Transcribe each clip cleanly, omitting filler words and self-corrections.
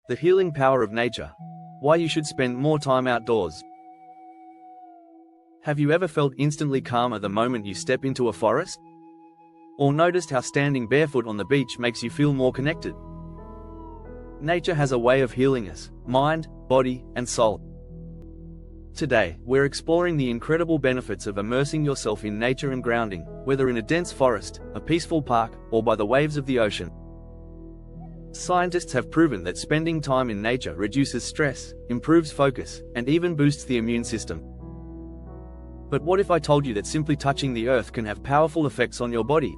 The healing power of nature. Why you should spend more time outdoors. Have you ever felt instantly calmer the moment you step into a forest? Or noticed how standing barefoot on the beach makes you feel more connected? Nature has a way of healing us, mind, body, and soul. Today, we're exploring the incredible benefits of immersing yourself in nature and grounding, whether in a dense forest, a peaceful park, or by the waves of the ocean. Scientists have proven that spending time in nature reduces stress, improves focus, and even boosts the immune system. But what if I told you that simply touching the earth can have powerful effects on your body?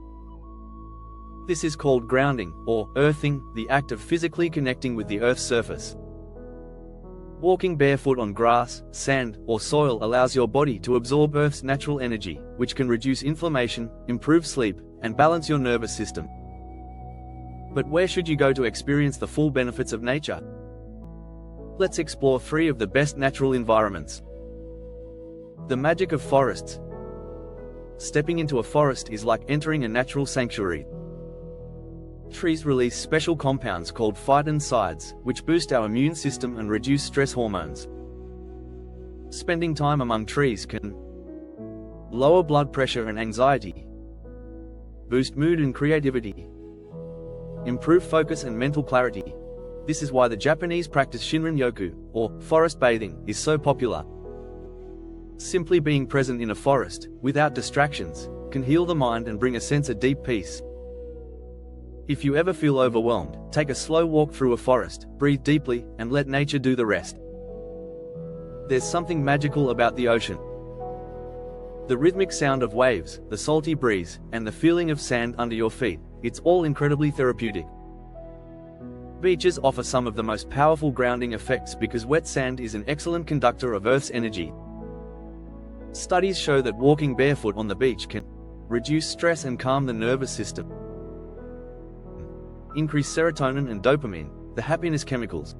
This is called grounding, or earthing, the act of physically connecting with the earth's surface. Walking barefoot on grass, sand, or soil allows your body to absorb Earth's natural energy, which can reduce inflammation, improve sleep, and balance your nervous system. But where should you go to experience the full benefits of nature? Let's explore 3 of the best natural environments. The magic of forests. Stepping into a forest is like entering a natural sanctuary. Trees release special compounds called phytoncides, which boost our immune system and reduce stress hormones. Spending time among trees can lower blood pressure and anxiety, boost mood and creativity, improve focus and mental clarity. This is why the Japanese practice Shinrin-yoku, or forest bathing, is so popular. Simply being present in a forest, without distractions, can heal the mind and bring a sense of deep peace. If you ever feel overwhelmed, take a slow walk through a forest, breathe deeply, and let nature do the rest. There's something magical about the ocean. The rhythmic sound of waves, the salty breeze, and the feeling of sand under your feet, it's all incredibly therapeutic. Beaches offer some of the most powerful grounding effects because wet sand is an excellent conductor of Earth's energy. Studies show that walking barefoot on the beach can reduce stress and calm the nervous system, increase serotonin and dopamine, the happiness chemicals,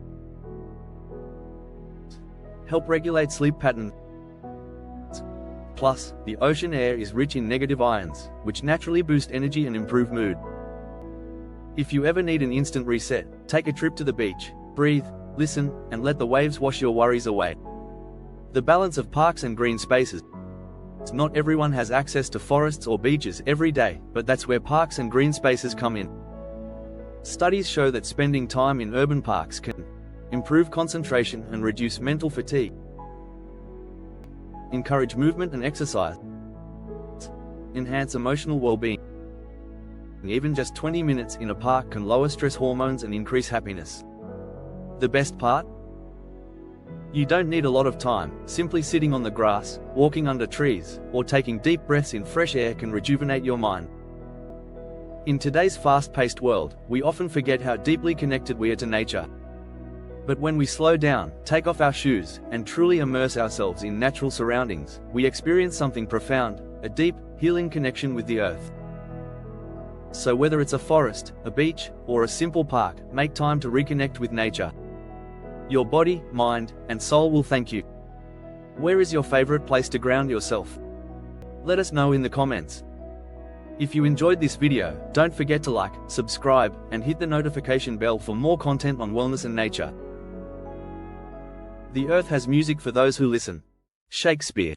help regulate sleep patterns. Plus, the ocean air is rich in negative ions, which naturally boost energy and improve mood. If you ever need an instant reset, take a trip to the beach, breathe, listen, and let the waves wash your worries away. The balance of parks and green spaces. Not everyone has access to forests or beaches every day, but that's where parks and green spaces come in. Studies show that spending time in urban parks can improve concentration and reduce mental fatigue, encourage movement and exercise, enhance emotional well-being. Even just 20 minutes in a park can lower stress hormones and increase happiness. The best part? You don't need a lot of time. Simply sitting on the grass, walking under trees, or taking deep breaths in fresh air can rejuvenate your mind. In today's fast-paced world, we often forget how deeply connected we are to nature. But when we slow down, take off our shoes, and truly immerse ourselves in natural surroundings, we experience something profound, a deep, healing connection with the earth. So whether it's a forest, a beach, or a simple park, make time to reconnect with nature. Your body, mind, and soul will thank you. Where is your favorite place to ground yourself? Let us know in the comments. If you enjoyed this video, don't forget to like, subscribe, and hit the notification bell for more content on wellness and nature. The earth has music for those who listen. Shakespeare.